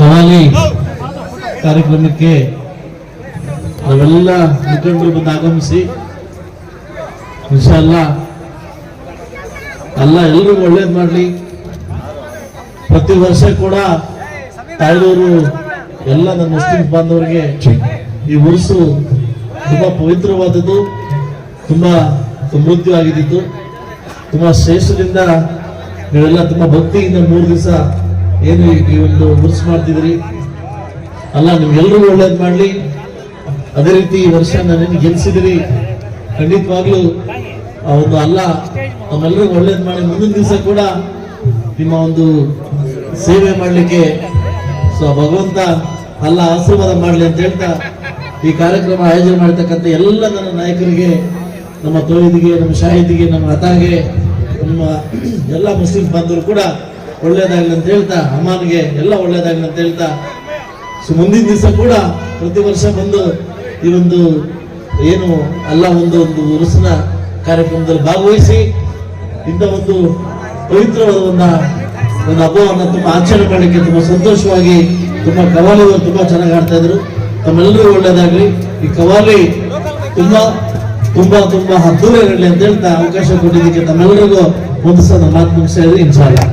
ಕವಾಲಿ ಕಾರ್ಯಕ್ರಮಕ್ಕೆ ನಾವೆಲ್ಲ ಮುಖಂಡರು ಬಂದು ಆಗಮಿಸಿ ಇನ್ಶಾಅಲ್ಲಾ ಅಲ್ಲ ಎಲ್ರಿಗೂ ಒಳ್ಳೇದು ಮಾಡಲಿ. ಪ್ರತಿ ವರ್ಷ ಕೂಡ ತಾಯ್ದವರು ಎಲ್ಲ ನನ್ನ ಮುಸ್ಲಿಂ ಬಾಂಧವರಿಗೆ ಈ ಉರುಸು ತುಂಬಾ ಪವಿತ್ರವಾದದ್ದು, ತುಂಬಾ ಸಮೃದ್ಧವಾಗಿದ್ದು, ತುಂಬಾ ಶ್ರೇಷ್ಠದಿಂದ ನೀವೆಲ್ಲ ತುಂಬಾ ಭಕ್ತಿಯಿಂದ 3 ದಿವಸ ಏನು ಈ ಒಂದು ಉರುಸು ಮಾಡ್ತಿದ್ರಿ. ಅಲ್ಲ ನಿಮ್ಗೆಲ್ರಿಗೂ ಒಳ್ಳೇದು ಮಾಡಲಿ. ಅದೇ ರೀತಿ ಈ ವರ್ಷ ನನಗೆ ಗೆಲ್ಸಿದಿರಿ, ಖಂಡಿತವಾಗ್ಲೂ ಒಂದು ಅಲ್ಲ ನಮ್ಮೆಲ್ಲರಿಗೂ ಒಳ್ಳೇದು ಮಾಡಿ ಮುಂದಿನ ದಿವಸ ಕೂಡ ನಿಮ್ಮ ಒಂದು ಸೇವೆ ಮಾಡಲಿಕ್ಕೆ ಭಗವಂತ ಅಲ್ಲ ಆಶೀರ್ವಾದ ಮಾಡಲಿ ಅಂತ ಹೇಳ್ತಾ ಈ ಕಾರ್ಯಕ್ರಮ ಆಯೋಜನೆ ಮಾಡತಕ್ಕಂಥ ಎಲ್ಲ ನನ್ನ ನಾಯಕರಿಗೆ, ನಮ್ಮ ತೋಯಿದಿಗೆ, ನಮ್ಮ ಶಾಹಿದಿಗೆ, ನಮ್ಮ ಅತಾಗೆ, ನಮ್ಮ ಎಲ್ಲ ಮುಸ್ಲಿಂ ಬಾಂಧವರು ಕೂಡ ಒಳ್ಳೇದಾಗಲಿ ಅಂತ ಹೇಳ್ತಾ, ಅಮ್ಮಾನಿಗೆ ಎಲ್ಲ ಒಳ್ಳೇದಾಗಲಿ ಅಂತ ಹೇಳ್ತಾ ಮುಂದಿನ ದಿವಸ ಕೂಡ ಪ್ರತಿ ವರ್ಷ ಬಂದು ಈ ಒಂದು ಏನು ಅಲ್ಲ ಒಂದು ಉರುಸಿನ ಕಾರ್ಯಕ್ರಮದಲ್ಲಿ ಭಾಗವಹಿಸಿ ಇಂಥ ಒಂದು ಪವಿತ್ರವಾದ ಒಂದು ಹಬ್ಬವನ್ನು ತುಂಬಾ ಆಚರಣೆ ಮಾಡಲಿಕ್ಕೆ ತುಂಬಾ ಸಂತೋಷವಾಗಿ ತುಂಬಾ ಕವಾಲಿಗಳು ತುಂಬಾ ಚೆನ್ನಾಗಿ ಆಡ್ತಾ ಇದ್ರು. ತಮ್ಮೆಲ್ಲರಿಗೂ ಒಳ್ಳೇದಾಗ್ಲಿ. ಈ ಕವಾಲಿ ತುಂಬಾ ತುಂಬಾ ತುಂಬಾ ಅದ್ದೂರಿಯಾಗಲಿ ಅಂತ ಹೇಳ್ತಾ ಅವಕಾಶ ಕೊಟ್ಟಿದ್ದಕ್ಕೆ ತಮ್ಮೆಲ್ಲರಿಗೂ ಒಂದು ಸಲ ಮಾತು ಮುಗಿಸ್ತಾ ಇದ್ರಿ. ಇನ್ಶಾ ಅಲ್ಲಾ.